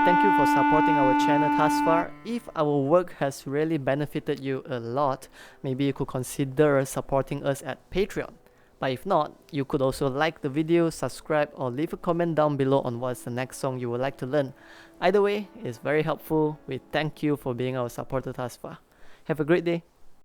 thank you for supporting our channel thus far. If our work has really benefited you a lot, maybe you could consider supporting us at Patreon. But if not, you could also like the video, subscribe, or leave a comment down below on what's the next song you would like to learn. Either way, it's very helpful. We thank you for being our supporter thus far. Have a great day.